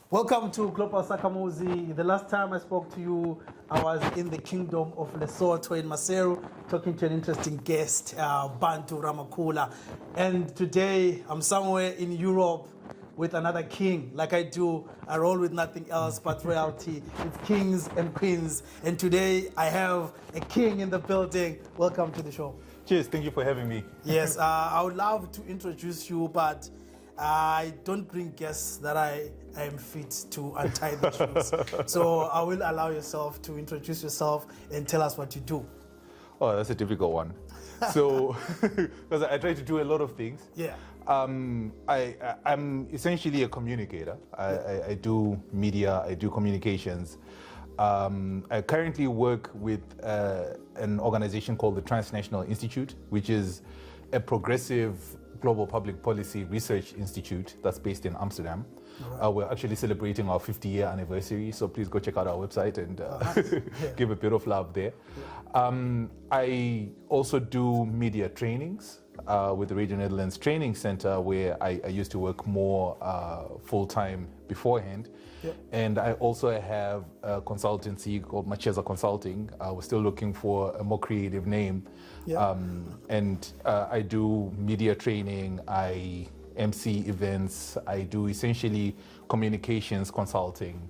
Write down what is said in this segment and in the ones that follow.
Welcome to Global Sakamuzi. The last time I spoke to you, I was in the kingdom of Lesotho in Maseru, talking to an interesting guest, Bantu Ramakula. And today I'm somewhere in Europe with another king. Like I do, I roll with nothing else but royalty. It's kings and queens. And today I have a king in the building. Welcome to the show. Cheers, thank you for having me. Yes, I would love to introduce you, but I don't bring guests that I am fit to untie the shoes. So I will allow yourself to introduce yourself and tell us what you do. Oh, that's a difficult one. So, because I try to do a lot of things. Yeah. I'm essentially a communicator. I do media, I do communications. I currently work with an organization called the Transnational Institute, which is a progressive global public policy research institute that's based in Amsterdam. Right. We're actually celebrating our 50-year anniversary, so please go check out our website and give a bit of love there. Yeah. I also do media trainings with the Radio Netherlands Training Center, where I used to work more full-time beforehand. Yeah. And I also have a consultancy called Matsheza Consulting. We're still looking for a more creative name. Yeah. And I do media training, I MC events, I do essentially communications consulting,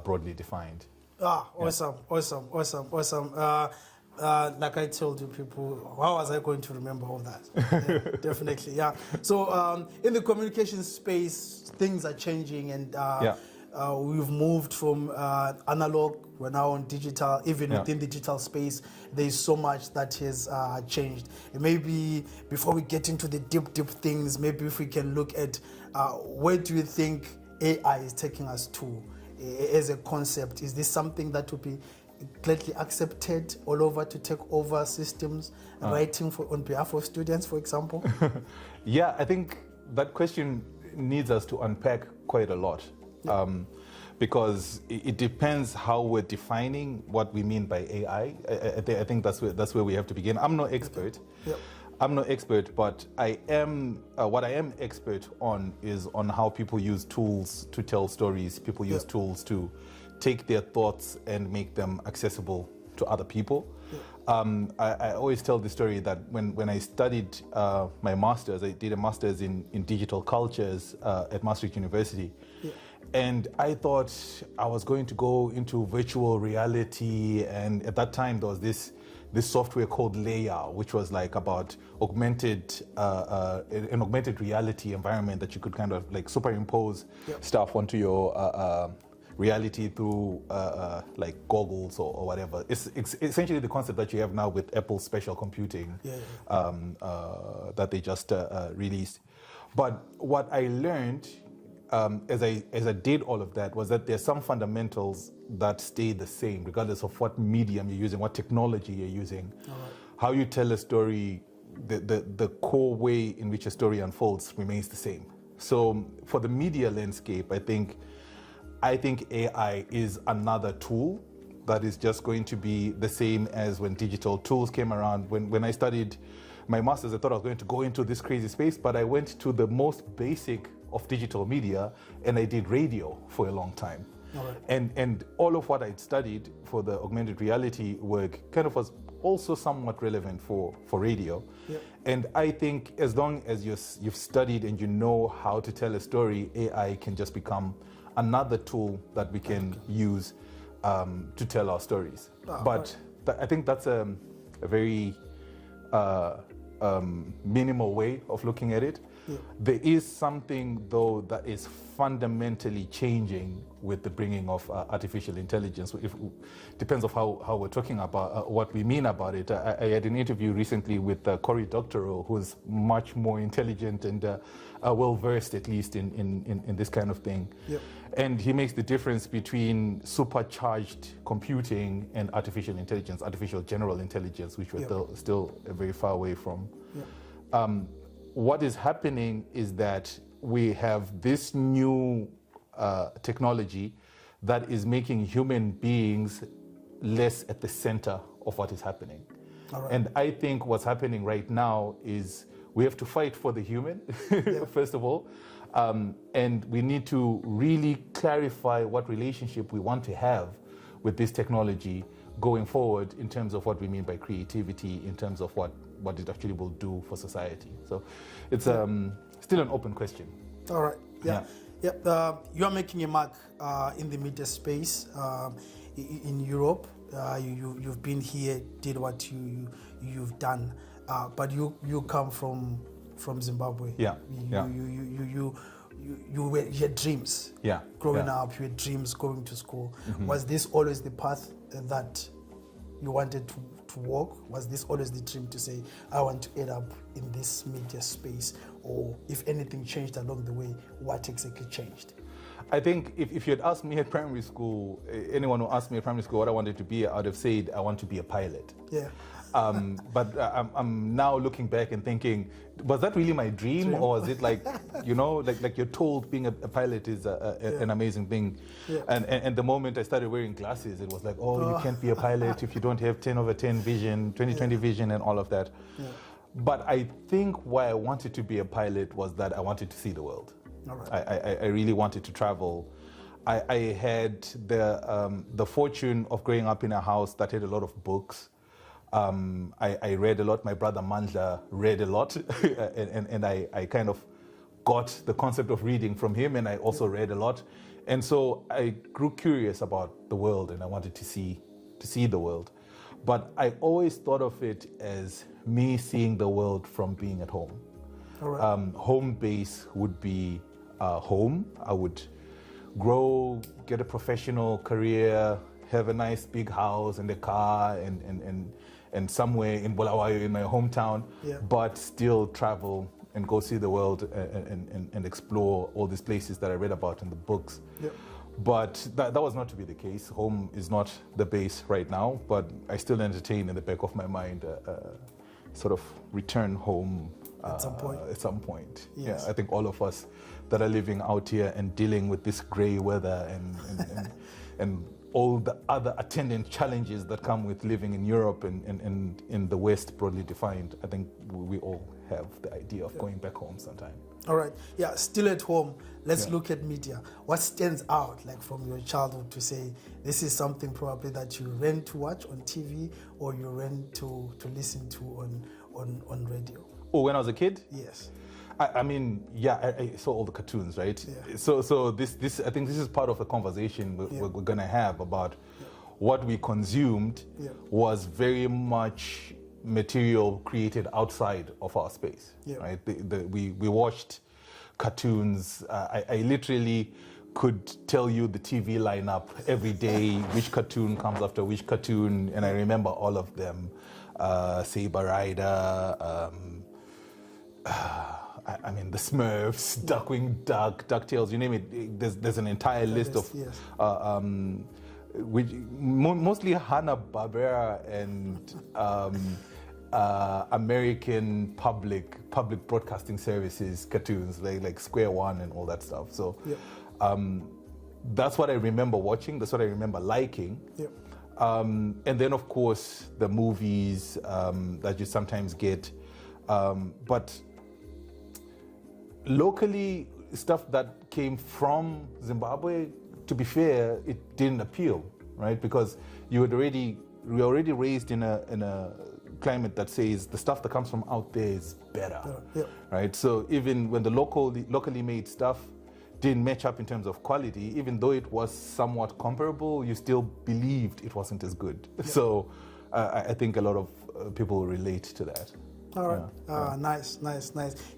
broadly defined. Awesome, yeah. Awesome. Like I told you people, how was I going to remember all that? Yeah, definitely, yeah. So in the communication space, things are changing, and we've moved from analog, we're now on digital. Even within the digital space, there's so much that has changed. And maybe before we get into the deep things, maybe if we can look at where do you think AI is taking us to as a concept? Is this something that will be gladly accepted all over to take over systems, writing on behalf of students, for example? Yeah, I think that question needs us to unpack quite a lot. Yeah. Because it depends how we're defining what we mean by AI. I think that's where we have to begin. I'm no expert. Okay. Yep. I'm no expert, but I am. What I am expert on is on how people use tools to tell stories. People use tools to take their thoughts and make them accessible to other people. Yeah. I always tell the story that when I studied my master's, I did a master's in digital cultures at Maastricht University. Yeah. And I thought I was going to go into virtual reality, and at that time there was this software called Layer, which was like about an augmented reality environment that you could kind of like superimpose stuff onto your reality through like goggles or whatever. It's essentially the concept that you have now with Apple's spatial computing that they just released. But what I learned as I did all of that was that there's some fundamentals that stay the same regardless of what medium you're using, what technology you're using. Right. How you tell a story, the core way in which a story unfolds remains the same. So for the media landscape, I think AI is another tool that is just going to be the same as when digital tools came around. When I studied my master's, I thought I was going to go into this crazy space, but I went to the most basic of digital media, and I did radio for a long time. All right. And all of what I'd studied for the augmented reality work kind of was also somewhat relevant for radio. Yep. And I think as long as you've studied and you know how to tell a story, AI can just become another tool that we can use to tell our stories. But I think that's a very minimal way of looking at it. Yeah. There is something, though, that is fundamentally changing with the bringing of artificial intelligence. Depends on how we're talking about what we mean about it. I had an interview recently with Cory Doctorow, who's much more intelligent and well-versed, at least, in this kind of thing. Yep. And he makes the difference between supercharged computing and artificial intelligence, artificial general intelligence, which we're still very far away from. Yep. What is happening is that we have this new technology that is making human beings less at the center of what is happening. All right. And I think what's happening right now is we have to fight for the human, first of all. And we need to really clarify what relationship we want to have with this technology going forward in terms of what we mean by creativity, in terms of what it actually will do for society. So it's still an open question. All right. Yeah. You are making a mark in the media space in Europe. You've been here, did what you've done, but you come from Zimbabwe. Yeah. You had dreams. Yeah. Growing up, you had dreams going to school. Was this always the path that you wanted to walk? Was this always the dream to say, I want to end up in this media space? Or if anything changed along the way, what exactly changed? I think if you had asked me at primary school, anyone who asked me at primary school what I wanted to be, I would have said, I want to be a pilot. Yeah. But I'm now looking back and thinking, was that really my dream? Or was it like, like you're told being a pilot is an amazing thing. Yeah. And the moment I started wearing glasses, it was like, you can't be a pilot if you don't have 10/10 vision, 20/20 vision and all of that. Yeah. But I think why I wanted to be a pilot was that I wanted to see the world. All right. I really wanted to travel. I had the fortune of growing up in a house that had a lot of books. I read a lot. My brother Mandla read a lot, and I kind of got the concept of reading from him, and I also read a lot. And so I grew curious about the world, and I wanted to see the world. But I always thought of it as me seeing the world from being at home. All right. Home base would be home. I would grow, get a professional career, have a nice big house and a car and somewhere in Bulawayo in my hometown, but still travel and go see the world and explore all these places that I read about in the books. Yep. But that was not to be the case. Home is not the base right now, but I still entertain in the back of my mind sort of return home at some point. Yes. Yeah, I think all of us that are living out here and dealing with this gray weather and all the other attendant challenges that come with living in Europe and in the West broadly defined, I think we all have the idea of going back home sometime. All right. Yeah, still at home. Let's look at media. What stands out like from your childhood to say this is something probably that you ran to watch on TV or you ran to listen to on radio? Oh, when I was a kid? Yes. I mean, I saw all the cartoons, right? Yeah. So this I think this is part of the conversation we're going to have about what we consumed was very much material created outside of our space, right? We watched cartoons. I literally could tell you the TV lineup every day, which cartoon comes after which cartoon, and I remember all of them. Saber Rider, I mean, the Smurfs, Duckwing Duck, DuckTales, you name it. There's an entire list of, which mostly Hanna-Barbera and American public broadcasting services cartoons like Square One and all that stuff. So that's what I remember watching. That's what I remember liking. Yep. And then, of course, the movies that you sometimes get. But locally, stuff that came from Zimbabwe, to be fair, it didn't appeal, right? Because we were already raised in a climate that says the stuff that comes from out there is better, right? So even when the locally made stuff didn't match up in terms of quality, even though it was somewhat comparable, you still believed it wasn't as good. So I think a lot of people relate to that. All right. Nice.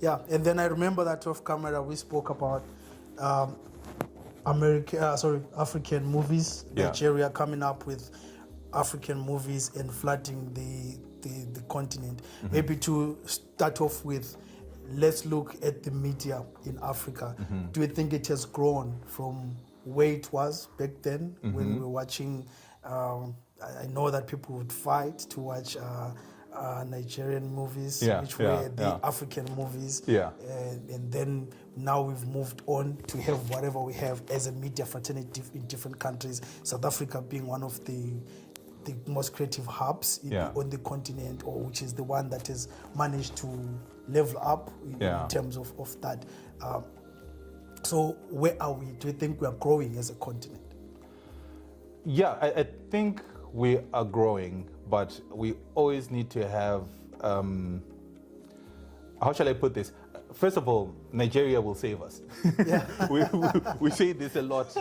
Yeah, and then I remember that off camera we spoke about African movies, Nigeria coming up with African movies and flooding the continent. Mm-hmm. Maybe to start off with, let's look at the media in Africa. Mm-hmm. Do you think it has grown from where it was back then when we were watching? I know that people would fight to watch Nigerian movies, which were the African movies. Yeah. And then now we've moved on to have whatever we have as a media fraternity in different countries. South Africa being one of the most creative hubs on the continent, or which is the one that has managed to level up in terms of that. So where are we? Do you think we are growing as a continent? Yeah, I think we are growing, but we always need to have, how shall I put this? First of all, Nigeria will save us. Yeah. we say this a lot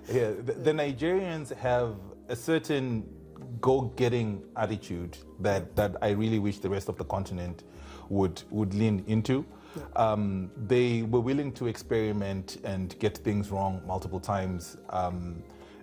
here. The Nigerians have a certain go-getting attitude that I really wish the rest of the continent would lean into. Yeah. They were willing to experiment and get things wrong multiple times.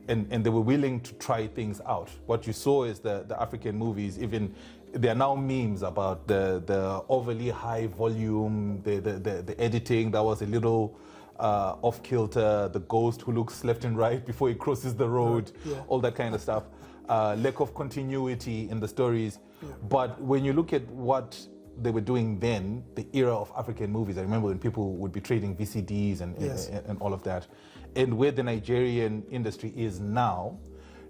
And they were willing to try things out. What you saw is the African movies, even there are now memes about the overly high volume, the editing that was a little off kilter, the ghost who looks left and right before he crosses the road, all that kind of stuff. Lack of continuity in the stories. Yeah. But when you look at what they were doing then, the era of African movies, I remember when people would be trading VCDs and all of that. And where the Nigerian industry is now,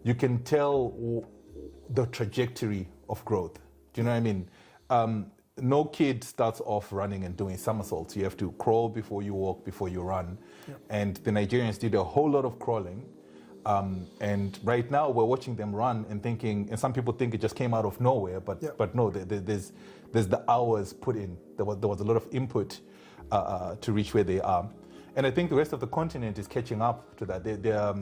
you can tell the trajectory of growth. Do you know what I mean? No kid starts off running and doing somersaults. You have to crawl before you walk, before you run. Yep. And the Nigerians did a whole lot of crawling. And right now we're watching them run and thinking, and some people think it just came out of nowhere, but no, there's the hours put in. There was a lot of input to reach where they are. And I think the rest of the continent is catching up to that. There are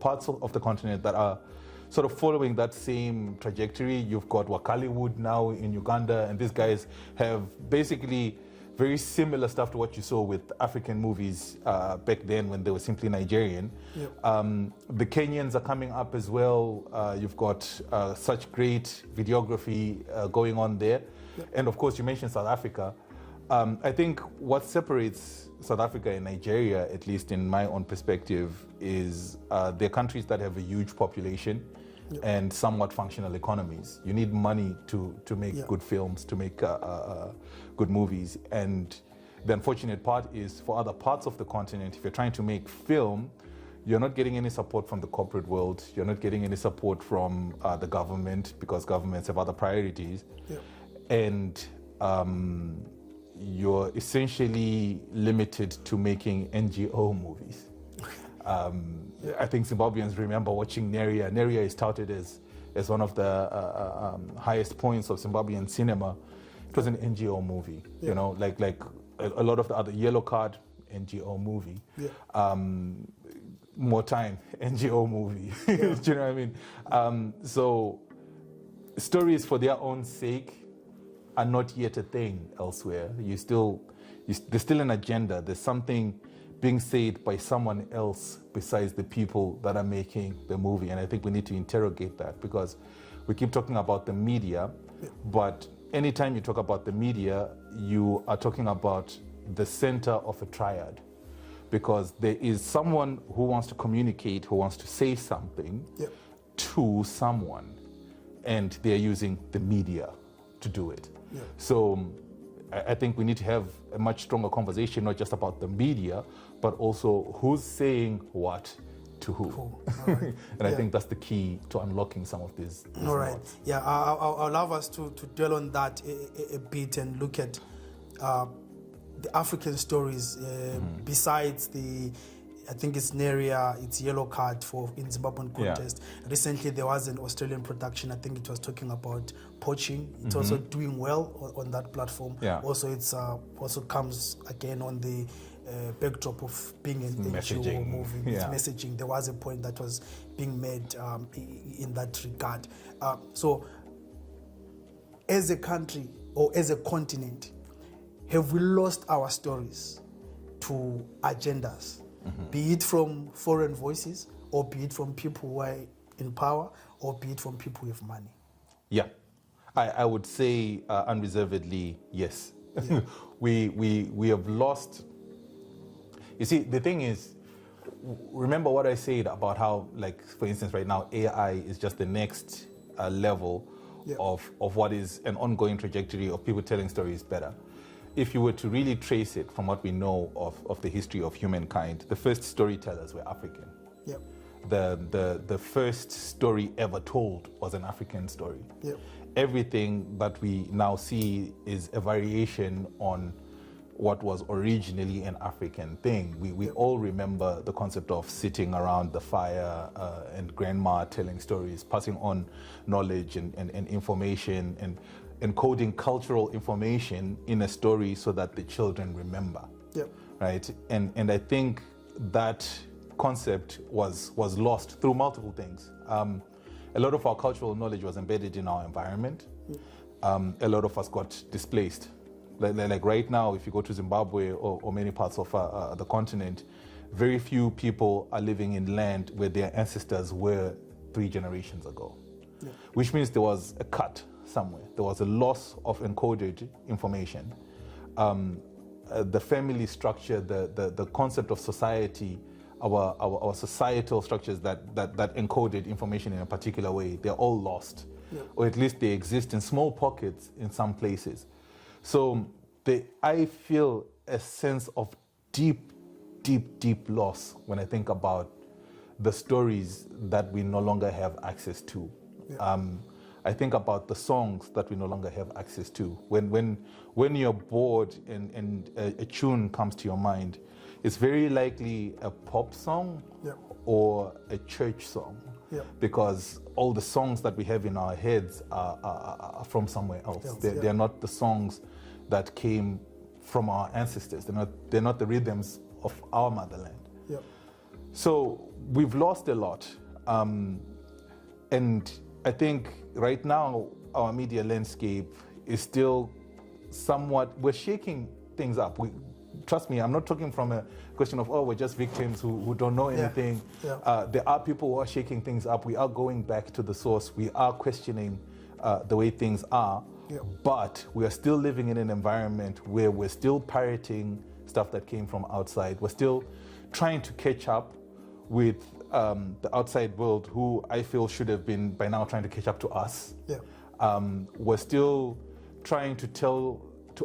parts of the continent that are sort of following that same trajectory. You've got Wakaliwood now in Uganda, and these guys have basically very similar stuff to what you saw with African movies back then when they were simply Nigerian. Yep. The Kenyans are coming up as well. You've got such great videography going on there. Yep. And of course, you mentioned South Africa. I think what separates South Africa and Nigeria, at least in my own perspective, is they're countries that have a huge population. Yep. And somewhat functional economies. You need money to make good films, to make good movies. And the unfortunate part is for other parts of the continent, if you're trying to make film, you're not getting any support from the corporate world. You're not getting any support from the government, because governments have other priorities. Yep. And you're essentially limited to making NGO movies. I think Zimbabweans remember watching Neria. Neria is touted as one of the highest points of Zimbabwean cinema. It was an NGO movie, you know, like a lot of the other Yellow Card, NGO movie. Yeah. More Time, NGO movie. Yeah. Do you know what I mean? So stories for their own sake are not yet a thing elsewhere. There's still an agenda. There's something being said by someone else besides the people that are making the movie. And I think we need to interrogate that, because we keep talking about the media, but anytime you talk about the media, you are talking about the center of a triad, because there is someone who wants to communicate, who wants to say something to someone, and they're using the media to do it. Yeah. So I think we need to have a much stronger conversation, not just about the media, but also who's saying what to who. Cool. Right. And I think that's the key to unlocking some of these all right. Notes. Yeah, I'll allow us to dwell on that a bit and look at the African stories besides I think it's Neria, it's Yellow Card in Zimbabwean contest. Yeah. Recently there was an Australian production, I think it was talking about poaching. It's also doing well on that platform. Yeah. Also, it's also comes again on the backdrop of being an NGO movie. It's messaging. There was a point that was being made in that regard. So as a country or as a continent, have we lost our stories to agendas? Be it from foreign voices, or be it from people who are in power, or be it from people with money? Yeah, I would say unreservedly yes. Yeah. we have lost. You see, the thing is, remember what I said about how, like, for instance, right now AI is just the next level of what is an ongoing trajectory of people telling stories better. If you were to really trace it from what we know of the history of humankind, the first storytellers were African. Yep. The first story ever told was an African story. Yep. Everything that we now see is a variation on what was originally an African thing. We all remember the concept of sitting around the fire and grandma telling stories, passing on knowledge and information and encoding cultural information in a story so that the children remember. Yep. Right? And I think that concept was lost through multiple things. A lot of our cultural knowledge was embedded in our environment. A lot of us got displaced. Like right now, if you go to Zimbabwe or many parts of the continent, very few people are living in land where their ancestors were 3 generations ago. Yeah. Which means there was a cut somewhere. There was a loss of encoded information. The family structure, the concept of society, our societal structures that encoded information in a particular way, they're all lost. Yeah. Or at least they exist in small pockets in some places. So I feel a sense of deep loss when I think about the stories that we no longer have access to. Yeah. I think about the songs that we no longer have access to. When you're bored and a tune comes to your mind, it's very likely a pop song. Yeah. Or a church song. Yeah. Because all the songs that we have in our heads are from somewhere else. They're not the songs that came from our ancestors. They're not the rhythms of our motherland. Yeah. So we've lost a lot. And I think right now our media landscape is still somewhat, we're shaking things up. Trust me, I'm not talking from a question of, we're just victims who don't know anything. Yeah. Yeah. There are people who are shaking things up. We are going back to the source. We are questioning the way things are. Yeah. But we are still living in an environment where we're still parroting stuff that came from outside. We're still trying to catch up with the outside world, who I feel should have been by now trying to catch up to us. Yeah. We're still trying to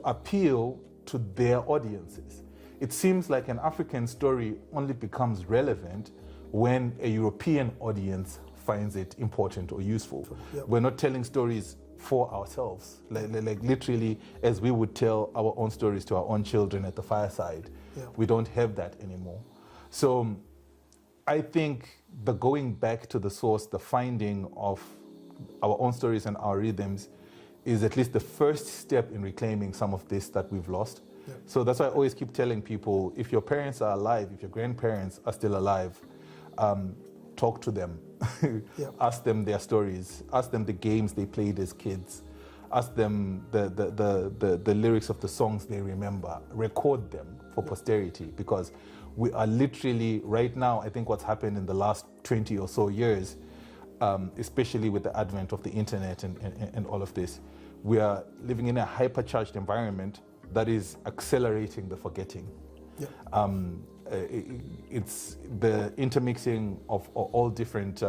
appeal to their audiences. It seems like an African story only becomes relevant when a European audience finds it important or useful. Yep. We're not telling stories for ourselves, like literally as we would tell our own stories to our own children at the fireside. Yep. We don't have that anymore. So I think the going back to the source, the finding of our own stories and our rhythms is at least the first step in reclaiming some of this that we've lost. Yeah. So that's why I always keep telling people, if your parents are alive, if your grandparents are still alive, talk to them. Yeah. Ask them their stories. Ask them the games they played as kids. Ask them the lyrics of the songs they remember. Record them for posterity, because we are literally, right now, I think what's happened in the last 20 or so years, especially with the advent of the internet and all of this, we are living in a hypercharged environment that is accelerating the forgetting. Yeah. It's the intermixing of all different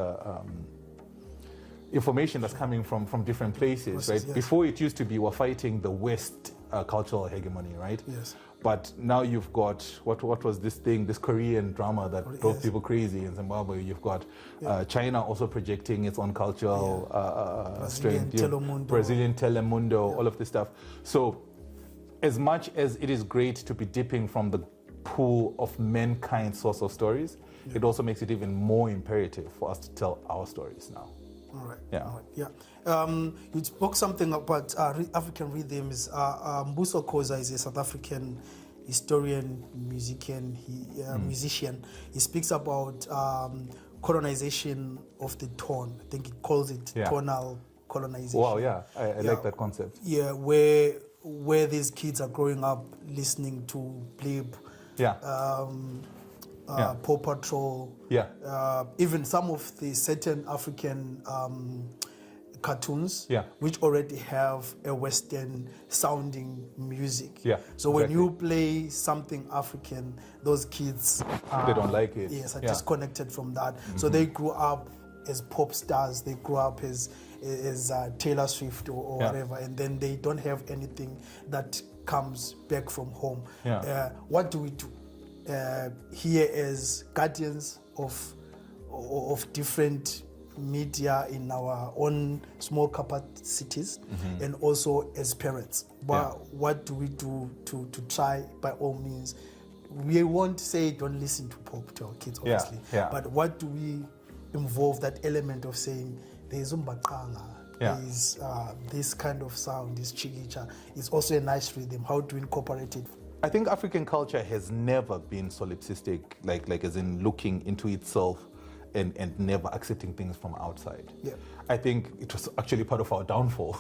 information that's coming from different places, right? Yes. Before it used to be we're fighting the West cultural hegemony, right? Yes. But now you've got, what was this thing, this Korean drama that drove people crazy in Zimbabwe. You've got China also projecting its own cultural strength. Brazilian Telemundo, all of this stuff. So as much as it is great to be dipping from the pool of mankind's source of stories, it also makes it even more imperative for us to tell our stories now. All right. Yeah. All right. Yeah. You spoke something about African rhythms. Mbuso Khoza is a South African historian, musician. He speaks about colonization of the tone. I think he calls it tonal colonization. Wow. Yeah. I like that concept. Yeah. Where these kids are growing up listening to Bleep. Yeah. Paw Patrol, even some of the certain African cartoons, which already have a Western sounding music. Yeah, so when you play something African, those kids they don't like it. Yes, are disconnected from that. Mm-hmm. So they grew up as pop stars. They grew up as Taylor Swift or whatever, and then they don't have anything that comes back from home. Yeah. What do we do here as guardians of different media in our own small capacities, and also as parents. But what do we do to try, by all means? We won't say don't listen to pop to our kids, obviously. But what do we involve that element of saying there's umbaqanga, there's this kind of sound, this chikicha, it's also a nice rhythm. How to incorporate it? I think African culture has never been solipsistic, like as in looking into itself and never accepting things from outside. I think it was actually part of our downfall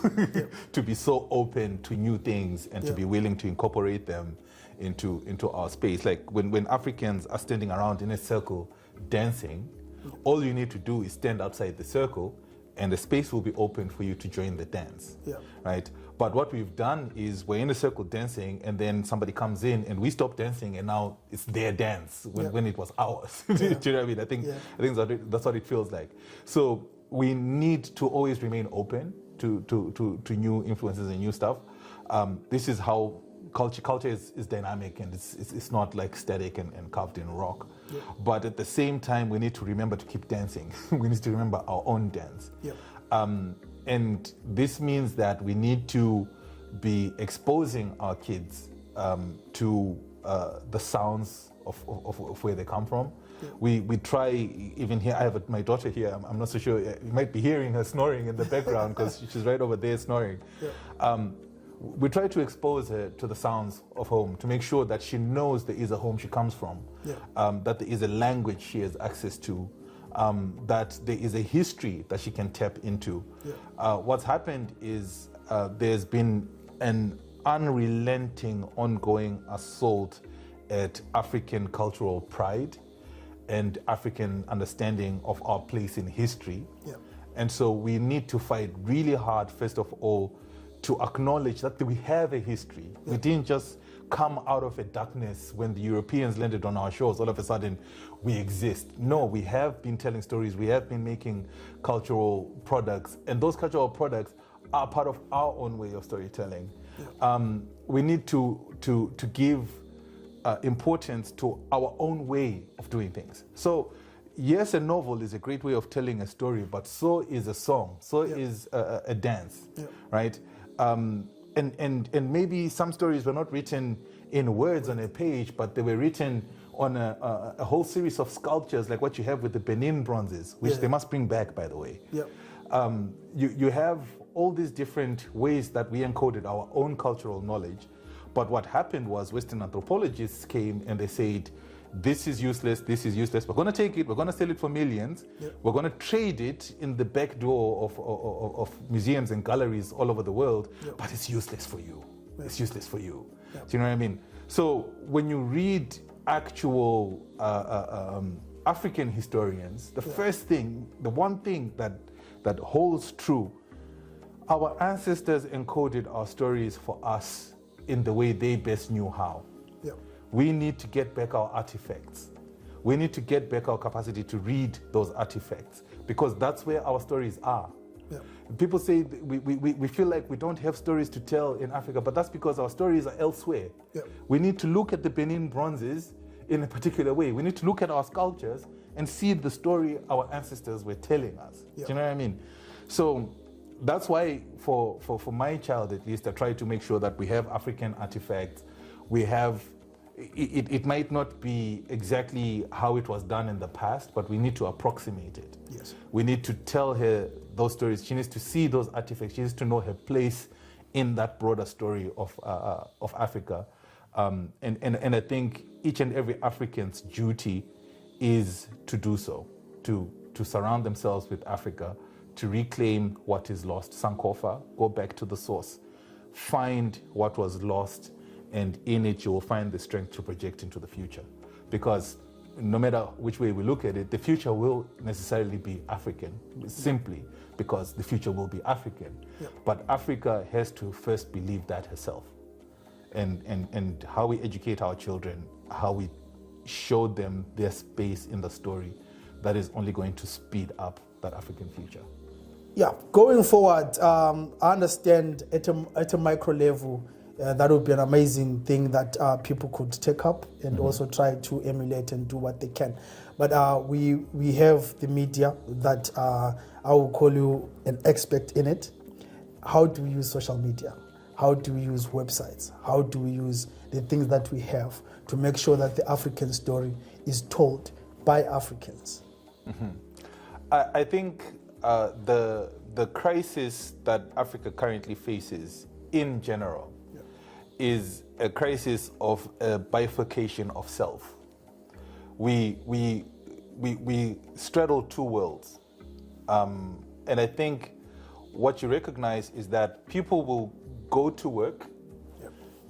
to be so open to new things and to be willing to incorporate them into our space. Like when Africans are standing around in a circle dancing, all you need to do is stand outside the circle and the space will be open for you to join the dance, right? But what we've done is we're in a circle dancing and then somebody comes in and we stop dancing and now it's their dance when it was ours. Do you know what I mean? I think that's what it feels like. So we need to always remain open to new influences and new stuff. This is how culture is dynamic, and it's not like static and carved in rock. But at the same time, we need to remember to keep dancing. We need to remember our own dance. And this means that we need to be exposing our kids to the sounds of where they come from. We try, even here, I have my daughter here, I'm not so sure, you might be hearing her snoring in the background because she's right over there snoring. We try to expose her to the sounds of home to make sure that she knows there is a home she comes from, that there is a language she has access to, that there is a history that she can tap into. What's happened is there's been an unrelenting, ongoing assault at African cultural pride and African understanding of our place in history. And so we need to fight really hard, first of all, to acknowledge that we have a history. We didn't just come out of a darkness when the Europeans landed on our shores, all of a sudden we exist. No, we have been telling stories, we have been making cultural products, and those cultural products are part of our own way of storytelling. We need to give importance to our own way of doing things. So yes, a novel is a great way of telling a story, but so is a song, so is a dance, right? And maybe some stories were not written in words on a page, but they were written on a whole series of sculptures, like what you have with the Benin bronzes, which they must bring back, by the way. You have all these different ways that we encoded our own cultural knowledge. But what happened was Western anthropologists came and they said, this is useless, we're going to take it, we're going to sell it for millions, we're going to trade it in the back door of museums and galleries all over the world, but it's useless for you. It's useless for you. Do you know what I mean? So when you read actual African historians, the first thing, the one thing that holds true, our ancestors encoded our stories for us in the way they best knew how. We need to get back our artifacts. We need to get back our capacity to read those artifacts, because that's where our stories are. People say we feel like we don't have stories to tell in Africa, but that's because our stories are elsewhere. We need to look at the Benin bronzes in a particular way. We need to look at our sculptures and see the story our ancestors were telling us. Do you know what I mean? So that's why for my child, at least, I try to make sure that we have African artifacts. We have, it might not be exactly how it was done in the past, but we need to approximate it. We need to tell her those stories. She needs to see those artifacts. She needs to know her place in that broader story of Africa. And I think each and every African's duty is to do so, to surround themselves with Africa, to reclaim what is lost. Sankofa, go back to the source. Find what was lost, and in it you will find the strength to project into the future. Because no matter which way we look at it, the future will necessarily be African, simply because the future will be African. But Africa has to first believe that herself. And how we educate our children, how we show them their space in the story, that is only going to speed up that African future. Going forward, I understand at a micro level, that would be an amazing thing that people could take up and also try to emulate and do what they can. But we have the media that I will call you an expert in it. How do we use social media? How do we use websites? How do we use the things that we have to make sure that the African story is told by Africans? I think the crisis that Africa currently faces in general is a crisis of a bifurcation of self. We straddle two worlds. And I think what you recognize is that people will go to work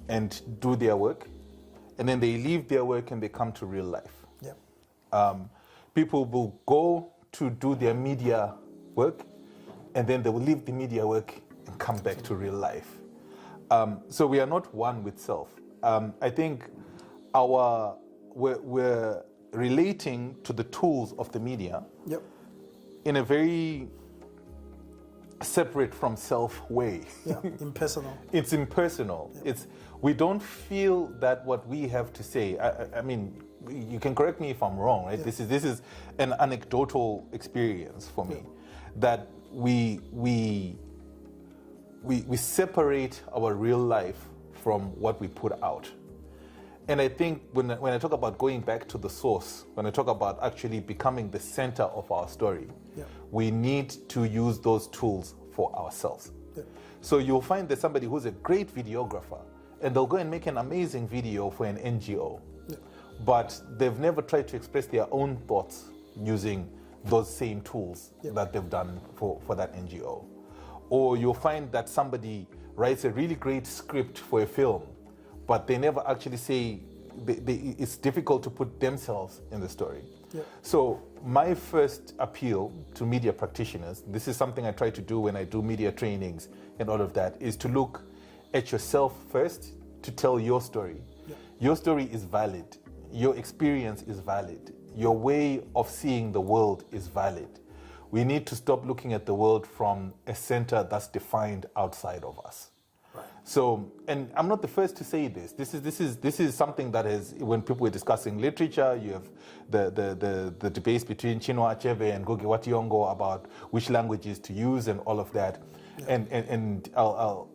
and do their work, and then they leave their work and they come to real life. People will go to do their media work, and then they will leave the media work and come back to real life. So we are not one with self. I think we're relating to the tools of the media in a very separate from self way. Impersonal. It's impersonal. We don't feel that what we have to say. I mean, you can correct me if I'm wrong, right? This is an anecdotal experience for me, that we separate our real life from what we put out. And I think when I talk about going back to the source, when I talk about actually becoming the center of our story, we need to use those tools for ourselves. So you'll find that somebody who's a great videographer, and they'll go and make an amazing video for an NGO, but they've never tried to express their own thoughts using those same tools that they've done for that NGO. Or you'll find that somebody writes a really great script for a film, but they never actually say, it's difficult to put themselves in the story. So my first appeal to media practitioners, this is something I try to do when I do media trainings and all of that, is to look at yourself first to tell your story. Your story is valid. Your experience is valid. Your way of seeing the world is valid. We need to stop looking at the world from a center that's defined outside of us. So, and I'm not the first to say this. This is something that is, when people were discussing literature, you have the debates between Chinua Achebe and Ngugi wa Thiong'o about which languages to use and all of that. And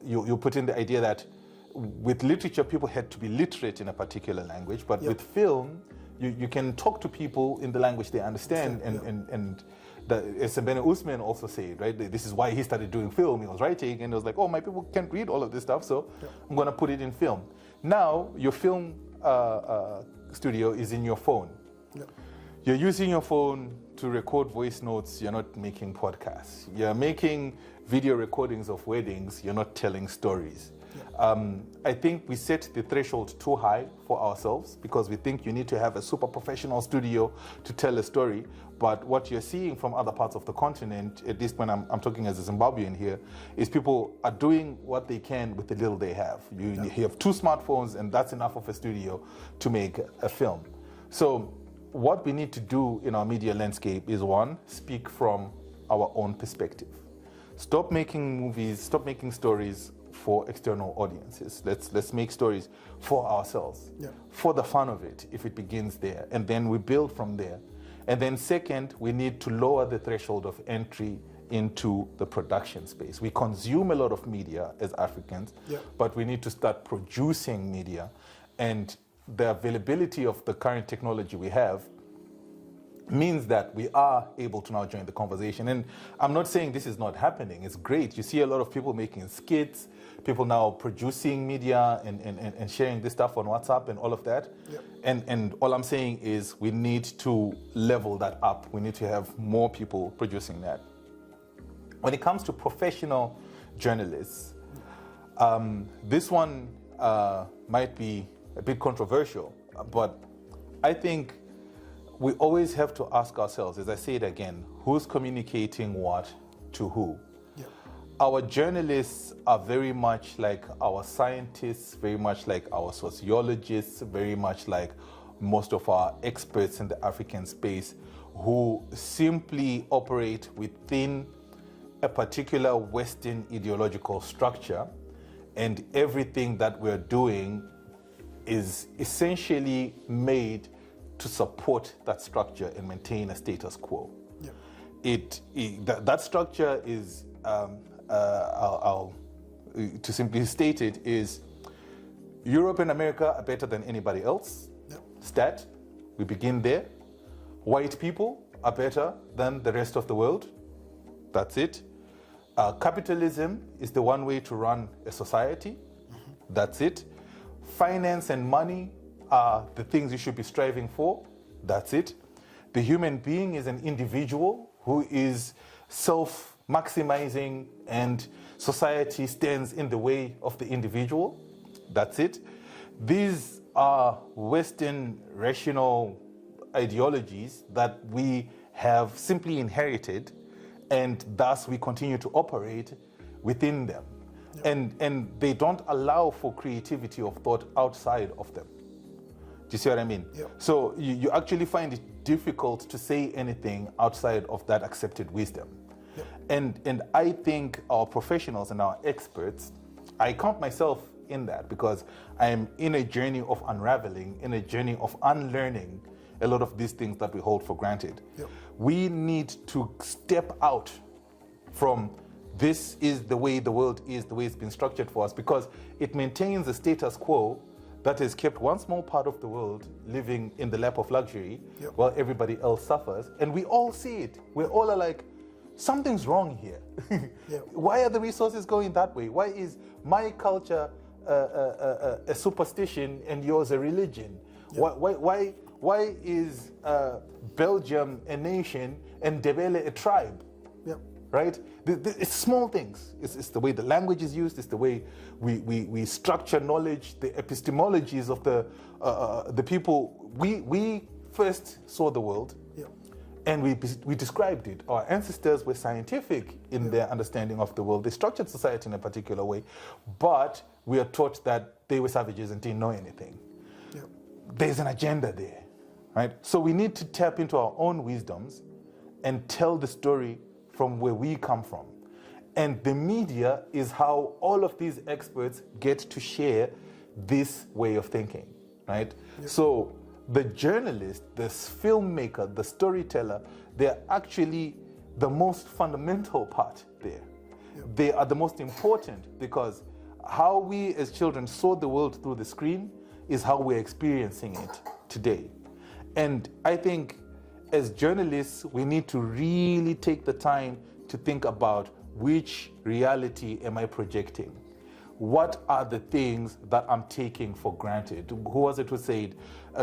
you put in the idea that with literature, people had to be literate in a particular language, but with film, you can talk to people in the language they understand. And as Sebene Usman also said, right? This is why he started doing film. He was writing, and he was like, "Oh, my people can't read all of this stuff, so I'm going to put it in film." Now your film studio is in your phone. You're using your phone to record voice notes. You're not making podcasts. You're making video recordings of weddings. You're not telling stories. I think we set the threshold too high for ourselves because we think you need to have a super professional studio to tell a story. But what you're seeing from other parts of the continent, at least when I'm talking as a Zimbabwean here, is people are doing what they can with the little they have. You have 2 smartphones, and that's enough of a studio to make a film. So what we need to do in our media landscape is, 1, speak from our own perspective. Stop making movies, stop making stories for external audiences. Let's make stories for ourselves, for the fun of it, if it begins there, and then we build from there. And then second, we need to lower the threshold of entry into the production space. We consume a lot of media as Africans, but we need to start producing media, and the availability of the current technology we have means that we are able to now join the conversation. And I'm not saying this is not happening. It's great. You see a lot of people making skits, people now producing media and sharing this stuff on WhatsApp and all of that. And all I'm saying is we need to level that up. We need to have more people producing that. When it comes to professional journalists, this one might be a bit controversial, but I think we always have to ask ourselves, as I say it again, who's communicating what to who? Our journalists are very much like our scientists, very much like our sociologists, very much like most of our experts in the African space, who simply operate within a particular Western ideological structure and everything that we're doing is essentially made to support that structure and maintain a status quo. That structure is, to simply state it, is Europe and America are better than anybody else. Stat, we begin there. White people are better than the rest of the world. That's it. Capitalism is the one way to run a society. That's it. Finance and money are the things you should be striving for. That's it. The human being is an individual who is self-maximizing, and society stands in the way of the individual. That's it. These are Western rational ideologies that we have simply inherited, and thus we continue to operate within them. And they don't allow for creativity of thought outside of them. Do you see what I mean? So you actually find it difficult to say anything outside of that accepted wisdom. And I think our professionals and our experts, I count myself in that, because I am in a journey of unraveling, in a journey of unlearning a lot of these things that we hold for granted. We need to step out from this is the way the world is, the way it's been structured for us, because it maintains a status quo that has kept one small part of the world living in the lap of luxury while everybody else suffers. And we all see it. We all are like, something's wrong here. Why are the resources going that way? Why is my culture a superstition and yours a religion? Why is Belgium a nation and Ndebele a tribe? Right? It's small things. It's the way the language is used. It's the way we structure knowledge, the epistemologies of the people. We first saw the world, and we described it. Our ancestors were scientific in their understanding of the world. They structured society in a particular way, but we are taught that they were savages and didn't know anything. There's an agenda there, right? So we need to tap into our own wisdoms and tell the story from where we come from. And the media is how all of these experts get to share this way of thinking, right? So the journalist, the filmmaker, the storyteller, they're actually the most fundamental part there. They are the most important, because how we as children saw the world through the screen is how we're experiencing it today. And I think as journalists, we need to really take the time to think about which reality am I projecting? What are the things that I'm taking for granted? Who was it who said,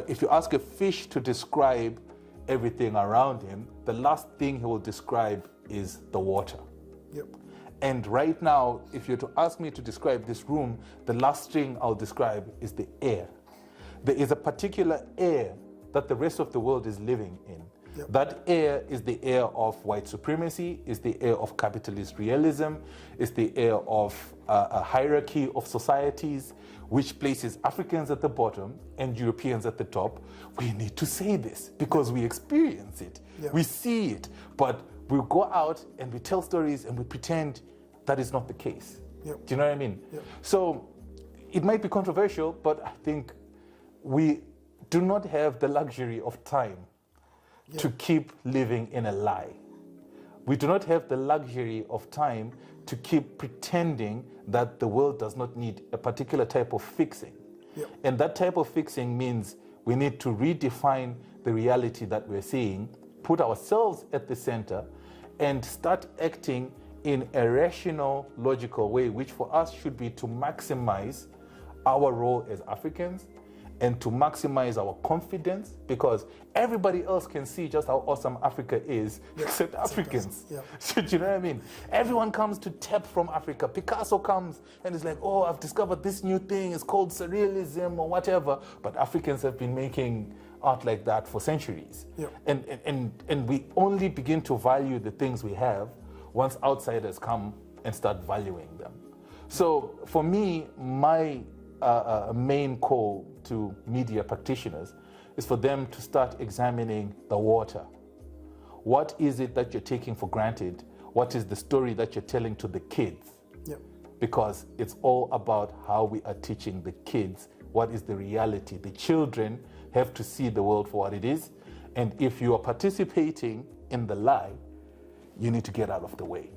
if you ask a fish to describe everything around him, the last thing he will describe is the water. And right now, if you're to ask me to describe this room, the last thing I'll describe is the air. There is a particular air that the rest of the world is living in. That air is the air of white supremacy, is the air of capitalist realism, is the air of a hierarchy of societies, which places Africans at the bottom and Europeans at the top. We need to say this because we experience it. We see it, but we go out and we tell stories and we pretend that is not the case. Do you know what I mean? So it might be controversial, but I think we do not have the luxury of time to keep living in a lie. We do not have the luxury of time to keep pretending that the world does not need a particular type of fixing. And that type of fixing means we need to redefine the reality that we're seeing, put ourselves at the center, and start acting in a rational, logical way, which for us should be to maximize our role as Africans and to maximize our confidence, because everybody else can see just how awesome Africa is, except Africans. So, do you know what I mean? Everyone comes to tap from Africa. Picasso comes and is like, oh, I've discovered this new thing, it's called surrealism or whatever. But Africans have been making art like that for centuries. And we only begin to value the things we have once outsiders come and start valuing them. So for me, my main call to media practitioners is for them to start examining the water. What is it that you're taking for granted? What is the story that you're telling to the kids? because it's all about how we are teaching the kids what is the reality. The children have to see the world for what it is, and if you are participating in the lie, you need to get out of the way.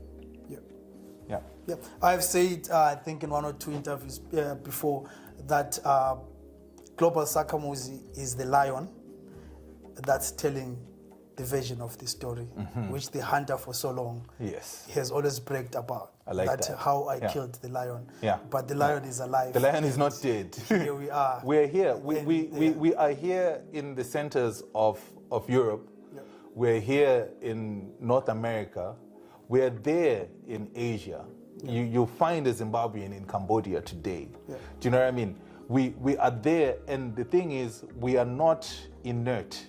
Yeah. Yeah, I've said, I think in one or two interviews before, that Global Sakamuzi is the lion that's telling the version of the story, which the hunter for so long has always bragged about. I like that. How I killed the lion. Yeah. But the lion is alive. The lion is not dead. Here we are. We're here. We are here in the centers of Europe. Yeah. We're here in North America. We're there in Asia. Yeah. You'll find a Zimbabwean in Cambodia today. Yeah. Do you know what I mean? We are there, and the thing is, we are not inert.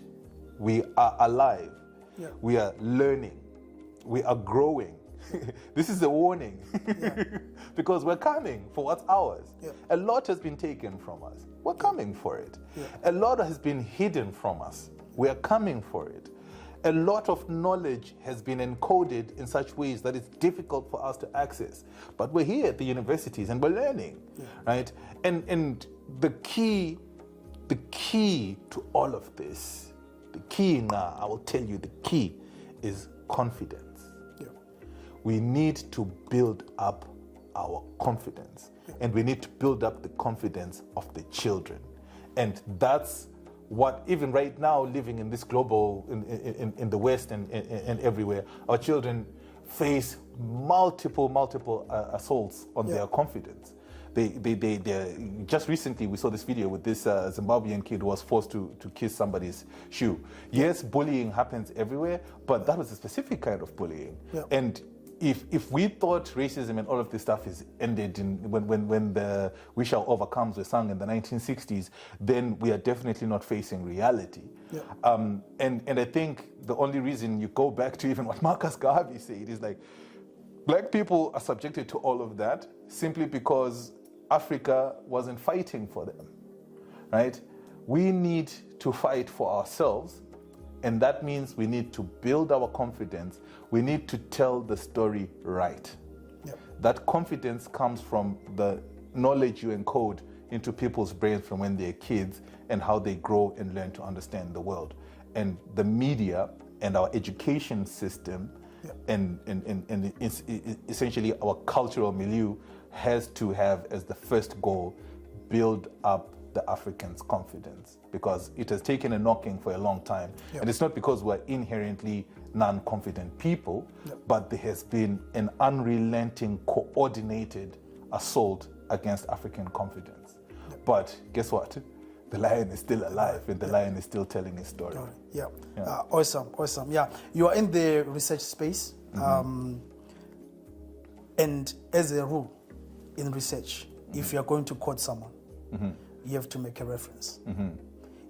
We are alive. Yeah. We are learning. We are growing. This is a warning. Because we're coming for what's ours. Yeah. A lot has been taken from us. We're coming for it. Yeah. A lot has been hidden from us. We are coming for it. A lot of knowledge has been encoded in such ways that it's difficult for us to access. But we're here at the universities and we're learning, right? And the key to all of this, the key now, I will tell you, the key is confidence. Yeah. We need to build up our confidence, and we need to build up the confidence of the children. And that's what, even right now, living in this global, in the West and everywhere, our children face multiple assaults on their confidence. They just recently we saw this video with this Zimbabwean kid who was forced to kiss somebody's shoe. Yes, bullying happens everywhere, but that was a specific kind of bullying. Yeah. And if we thought racism and all of this stuff is ended when the We Shall Overcomes were sung in the 1960s, then we are definitely not facing reality. Yeah. And I think the only reason you go back to even what Marcus Garvey said is like, black people are subjected to all of that simply because Africa wasn't fighting for them, right? We need to fight for ourselves, and that means we need to build our confidence. We need to tell the story right. Yep. That confidence comes from the knowledge you encode into people's brains from when they're kids and how they grow and learn to understand the world. And the media and our education system and essentially our cultural milieu has to have as the first goal, build up the Africans' confidence, because it has taken a knocking for a long time. Yep. And it's not because we're inherently non-confident people, but there has been an unrelenting, coordinated assault against African confidence. Yep. But guess what? The lion is still alive, and the lion is still telling his story. Yeah. Awesome. Yeah, you are in the research space, and as a rule, in research, if you are going to quote someone, you have to make a reference.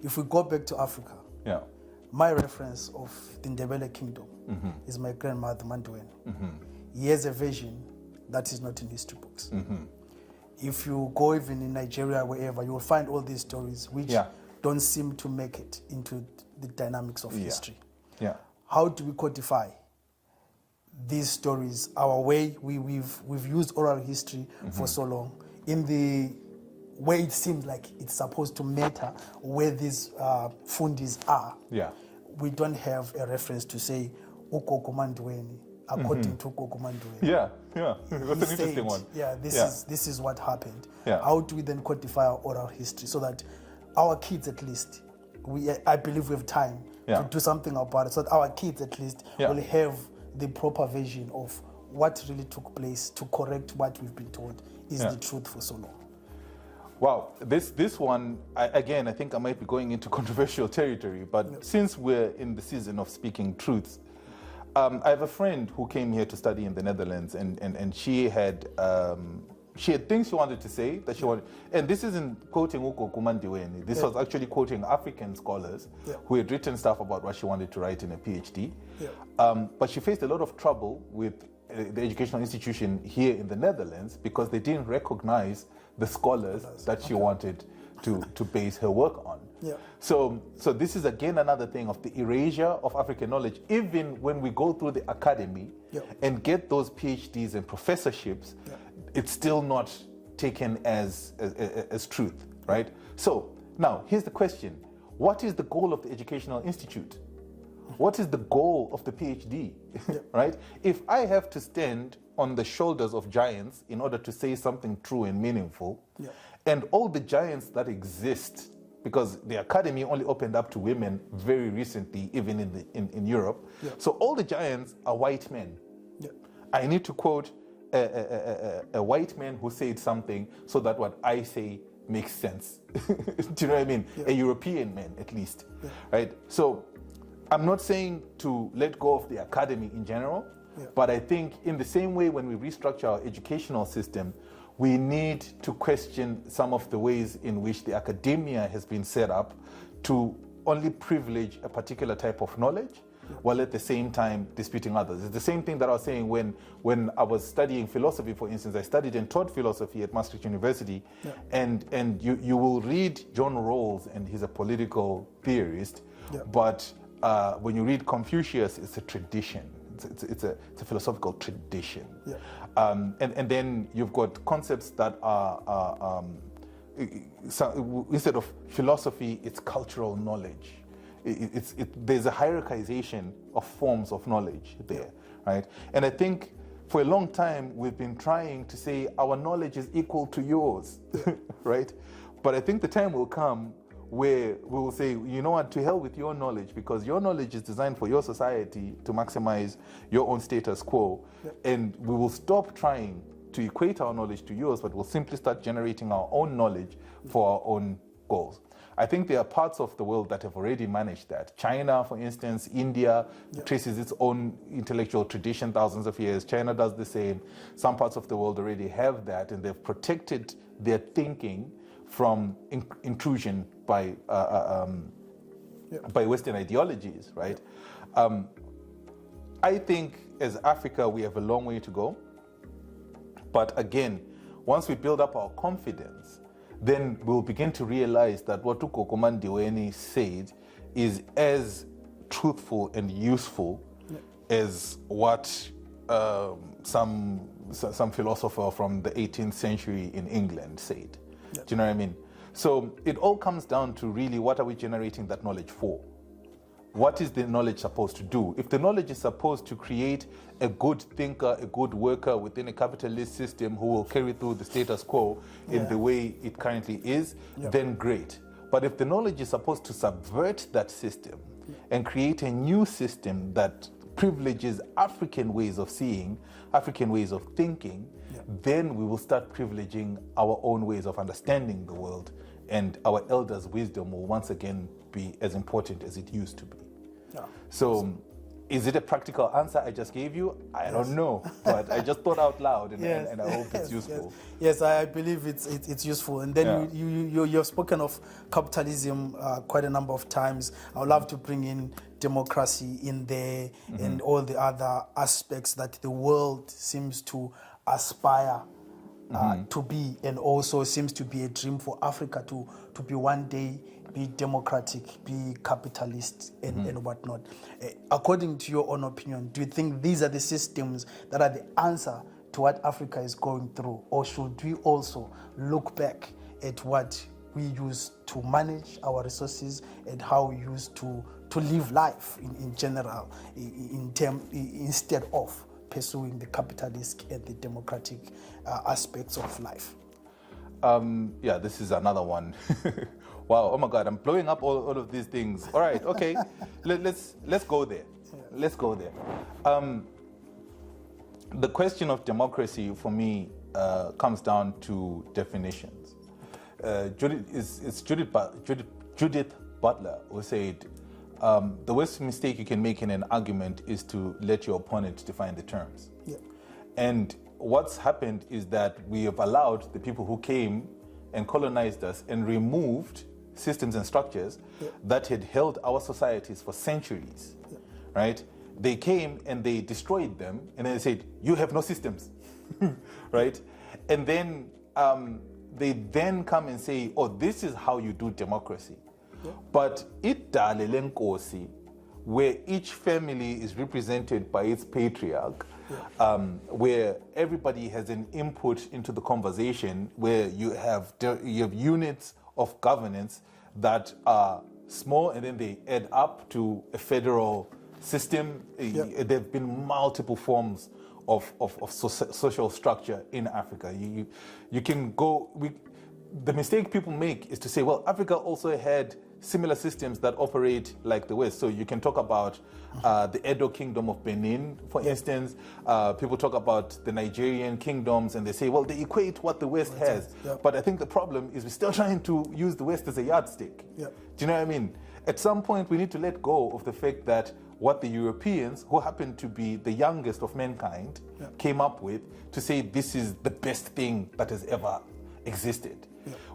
If we go back to Africa, my reference of the Ndebele Kingdom is my grandmother Mandweni. He has a version that is not in history books. If you go even in Nigeria, wherever, you will find all these stories which don't seem to make it into the dynamics of history. How do we codify these stories our way? We've used oral history for so long in the way it seems like it's supposed to matter where these fundis are. We don't have a reference to say Ukoko Mandweni according to Ukoko Mandweni. That's an interesting one. This is what happened. How do we then codify our oral history so that our kids at least, I believe we have time to do something about it, so that our kids at least will have the proper version of what really took place to correct what we've been told is the truth for so long. Wow, this one, I think I might be going into controversial territory, but since we're in the season of speaking truths, I have a friend who came here to study in the Netherlands, and she had things she wanted to say that she wanted, and this isn't quoting Uko Kumandiweni. This was actually quoting African scholars who had written stuff about what she wanted to write in a PhD. But she faced a lot of trouble with the educational institution here in the Netherlands because they didn't recognize the scholars that she wanted to base her work on. Yeah. So this is again another thing of the erasure of African knowledge. Even when we go through the academy and get those PhDs and professorships, it's still not taken as truth, right? So now here's the question: what is the goal of the educational institute? What is the goal of the PhD, right? If I have to stand on the shoulders of giants in order to say something true and meaningful, and all the giants that exist, because the academy only opened up to women very recently, even in Europe, so all the giants are white men. I need to quote a white man who said something so that what I say makes sense. Do you know what I mean? A European man, at least, right? So I'm not saying to let go of the academy in general, but I think in the same way when we restructure our educational system, we need to question some of the ways in which the academia has been set up to only privilege a particular type of knowledge, while at the same time disputing others. It's the same thing that I was saying when I was studying philosophy, for instance. I studied and taught philosophy at Maastricht University, and you will read John Rawls, and he's a political theorist, but when you read Confucius, it's a tradition. It's a philosophical tradition. And then you've got concepts that are instead of philosophy, it's cultural knowledge. There's a hierarchization of forms of knowledge there, right? And I think for a long time we've been trying to say our knowledge is equal to yours, right? But I think the time will come where we will say, you know what, to hell with your knowledge, because your knowledge is designed for your society to maximize your own status quo, and we will stop trying to equate our knowledge to yours, but we'll simply start generating our own knowledge for our own goals. I think there are parts of the world that have already managed that. China, for instance, India traces its own intellectual tradition thousands of years. China does the same. Some parts of the world already have that, and they've protected their thinking from intrusion by Western ideologies, right? I think as Africa, we have a long way to go. But again, once we build up our confidence, then we'll begin to realize that what Ukoko Mandiweni said is as truthful and useful as what some philosopher from the 18th century in England said. Do you know what I mean? So it all comes down to really, what are we generating that knowledge for? What is the knowledge supposed to do? If the knowledge is supposed to create a good thinker, a good worker within a capitalist system who will carry through the status quo in the way it currently is, then great. But if the knowledge is supposed to subvert that system and create a new system that privileges African ways of seeing, African ways of thinking, then we will start privileging our own ways of understanding the world, and our elders' wisdom will once again be as important as it used to be. So is it a practical answer I just gave you? I don't know, but I just thought out loud, and I hope it's useful. Yes, I believe it's useful. And then you've spoken of capitalism quite a number of times. I would love to bring in democracy in there and all the other aspects that the world seems to aspire to be, and also seems to be a dream for Africa to be one day, be democratic, be capitalist, and whatnot. According to your own opinion, do you think these are the systems that are the answer to what Africa is going through? Or should we also look back at what we use to manage our resources and how we use to live life in general, instead of pursuing the capitalist and the democratic aspects of life? This is another one. Wow, oh my God, I'm blowing up all of these things. All right, okay, let's go there. Let's go there. The question of democracy for me comes down to definitions. Judith Butler who said, the worst mistake you can make in an argument is to let your opponent define the terms. And what's happened is that we have allowed the people who came and colonized us and removed systems and structures that had held our societies for centuries, right? They came and they destroyed them, and then they said, you have no systems, right? And then they then come and say, oh, this is how you do democracy. But idale lenkosi, where each family is represented by its patriarch, where everybody has an input into the conversation, where you have units of governance that are small and then they add up to a federal system. There have been multiple forms of social structure in Africa. You can go. The mistake people make is to say, well, Africa also had similar systems that operate like the West. So you can talk about the Edo Kingdom of Benin, for instance. People talk about the Nigerian kingdoms and they say, well, they equate what the West has. But I think the problem is we're still trying to use the West as a yardstick. Do you know what I mean? At some point, we need to let go of the fact that what the Europeans, who happen to be the youngest of mankind, came up with to say this is the best thing that has ever existed.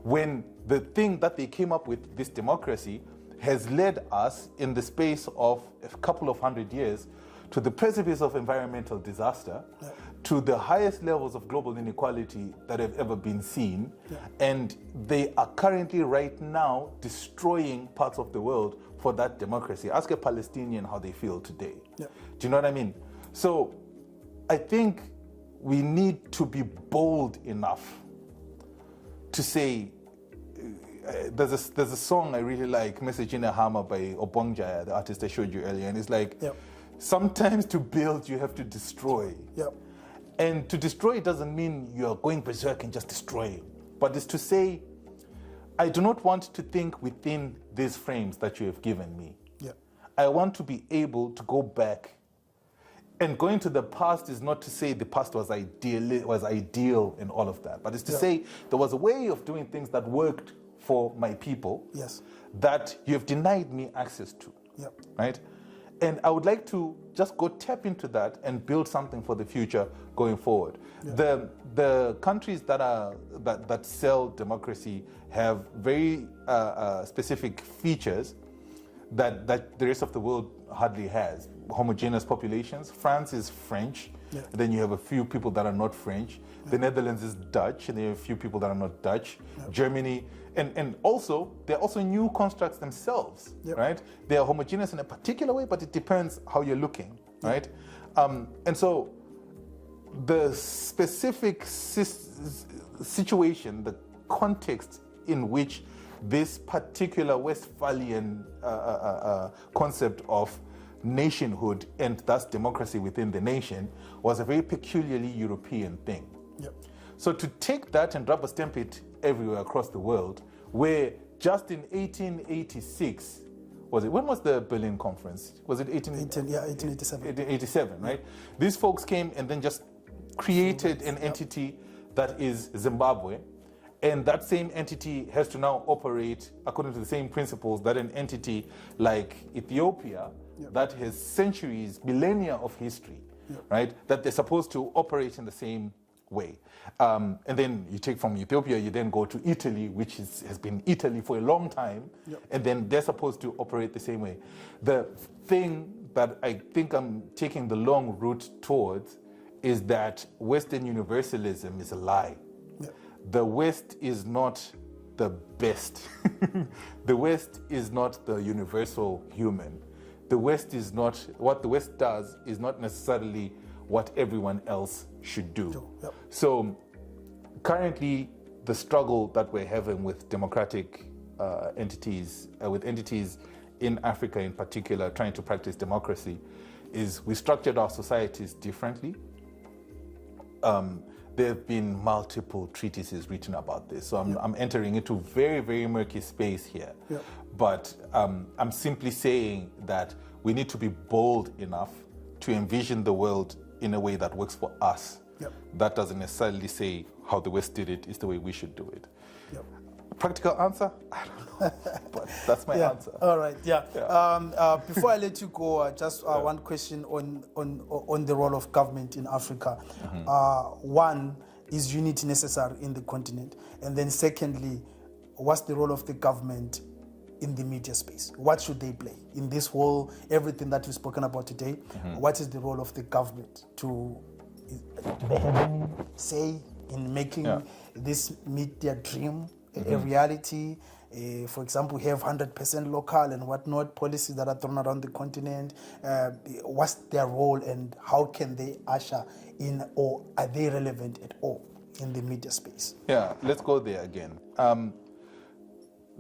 When the thing that they came up with, this democracy, has led us in the space of a couple of 100 years to the precipice of environmental disaster, to the highest levels of global inequality that have ever been seen, and they are currently right now destroying parts of the world for that democracy. Ask a Palestinian how they feel today. Do you know what I mean? So I think we need to be bold enough to say, there's a song I really like, Message in a Hammer by Obongjaya, the artist I showed you earlier, and it's like, sometimes to build you have to destroy. And to destroy doesn't mean you're going berserk and just destroying, but it's to say, I do not want to think within these frames that you have given me. I want to be able to go back. And going to the past is not to say the past was ideal and all of that, but it's to say there was a way of doing things that worked for my people that you have denied me access to, right? And I would like to just go tap into that and build something for the future going forward. The countries that sell democracy have very specific features that the rest of the world hardly has. Homogeneous populations. France is French. Then you have a few people that are not French. The Netherlands is Dutch, and there are a few people that are not Dutch. Germany, and also they're also new constructs themselves, right? They are homogeneous in a particular way, but it depends how you're looking, right? And so the specific situation, the context in which this particular Westphalian concept of nationhood and thus democracy within the nation was a very peculiarly European thing. So to take that and rubber stamp it everywhere across the world, where just in 1886, when was the Berlin Conference? Was it 1887? 1887, right? These folks came and then just created an entity that is Zimbabwe. And that same entity has to now operate according to the same principles that an entity like Ethiopia, that has centuries, millennia of history, right? That they're supposed to operate in the same way. And then you take from Ethiopia, you then go to Italy, which has been Italy for a long time, and then they're supposed to operate the same way. The thing that I think I'm taking the long route towards is that Western universalism is a lie. The West is not the best. The West is not the universal human. The West is not, what the West does is not necessarily what everyone else should do. So currently the struggle that we're having with democratic entities, with entities in Africa in particular, trying to practice democracy, is we structured our societies differently. There have been multiple treatises written about this. So I'm entering into very, very murky space here. But I'm simply saying that we need to be bold enough to envision the world in a way that works for us. That doesn't necessarily say how the West did it is the way we should do it. Practical answer? I don't know, but that's my answer. All right, before I let you go, just one question on the role of government in Africa. One, is unity necessary in the continent? And then secondly, what's the role of the government in the media space? What should they play in this whole, everything that we've spoken about today? What is the role of the government? Do they have any say in making Yeah. this media dream a reality. For example, we have 100% local and whatnot policies that are thrown around the continent. What's their role and how can they usher in, or are they relevant at all in the media space? Yeah, let's go there again.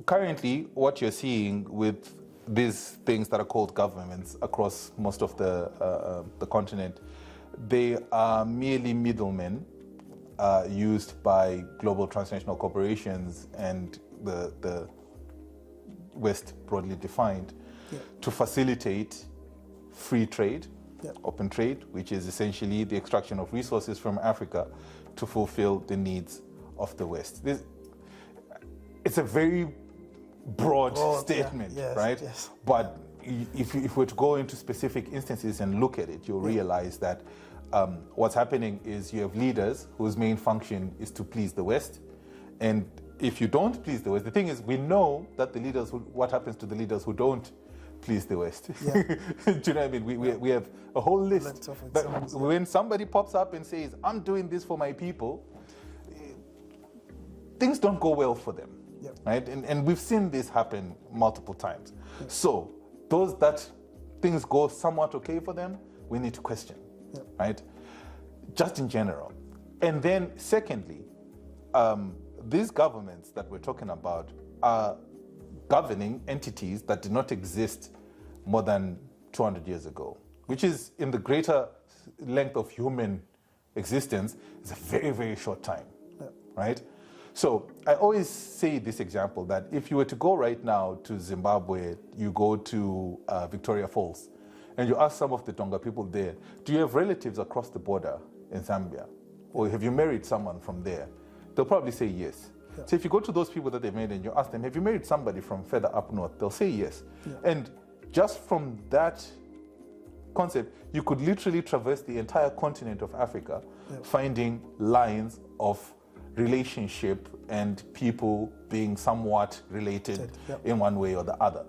Currently, what you're seeing with these things that are called governments across most of the continent, they are merely middlemen used by global transnational corporations and the West broadly defined to facilitate free trade, open trade, which is essentially the extraction of resources from Africa to fulfill the needs of the West. It's a very broad statement, right? Yes. But if we were to go into specific instances and look at it, you'll realize that what's happening is you have leaders whose main function is to please the West. And if you don't please the West, the thing is, we know that what happens to the leaders who don't please the West. Do you know what I mean? We have a whole list. But when somebody pops up and says, I'm doing this for my people, things don't go well for them. Right? And we've seen this happen multiple times. So those that things go somewhat okay for them, we need to question, right? Just in general. And then secondly, these governments that we're talking about are governing entities that did not exist more than 200 years ago, which is in the greater length of human existence is a very, very short time, right? So I always say this example that if you were to go right now to Zimbabwe, you go to Victoria Falls, and you ask some of the Tonga people there, do you have relatives across the border in Zambia? Or have you married someone from there? They'll probably say yes. So if you go to those people that they married and you ask them, have you married somebody from further up north? They'll say yes. And just from that concept, you could literally traverse the entire continent of Africa, finding lines of relationship and people being somewhat related in one way or the other.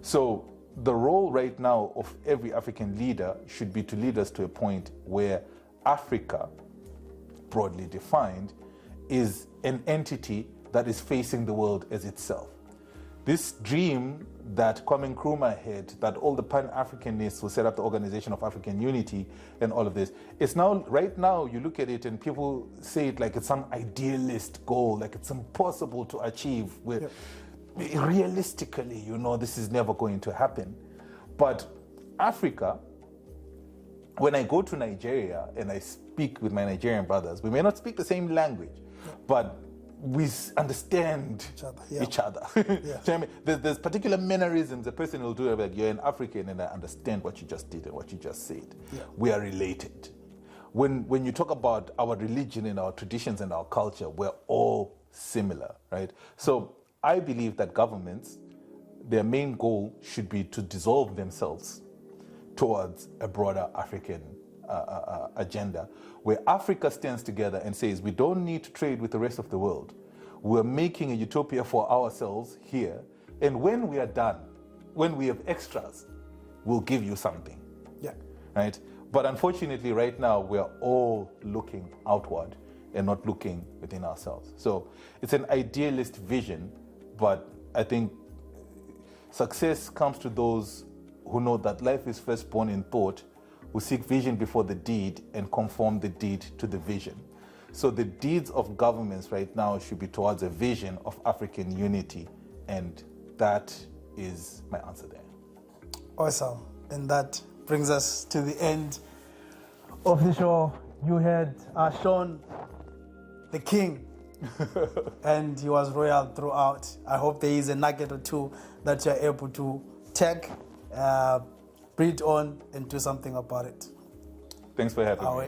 So the role right now of every African leader should be to lead us to a point where Africa, broadly defined, is an entity that is facing the world as itself. This dream that Kwame Nkrumah had, that all the Pan-Africanists will set up the Organization of African Unity and all of this, it's now, right now, you look at it and people say it like it's some idealist goal, like it's impossible to achieve. Realistically, this is never going to happen. But Africa, when I go to Nigeria and I speak with my Nigerian brothers, we may not speak the same language, but we understand each other. So, I mean, there's particular mannerisms a person will do, like, you're an African and I understand what you just did and what you just said. We are related. When you talk about our religion and our traditions and our culture, we're all similar, right? So I believe that governments, their main goal should be to dissolve themselves towards a broader African agenda, where Africa stands together and says, we don't need to trade with the rest of the world. We're making a utopia for ourselves here. And when we are done, when we have extras, we'll give you something. Right? But unfortunately, right now, we are all looking outward and not looking within ourselves. So it's an idealist vision, but I think success comes to those who know that life is first born in thought, who seek vision before the deed and conform the deed to the vision. So the deeds of governments right now should be towards a vision of African unity, and that is my answer there. Awesome. And that brings us to the end of the show. You had Shaun, the king, and he was royal throughout. I hope there is a nugget or two that you're able to take, breathe on, and do something about it. Thanks for having me.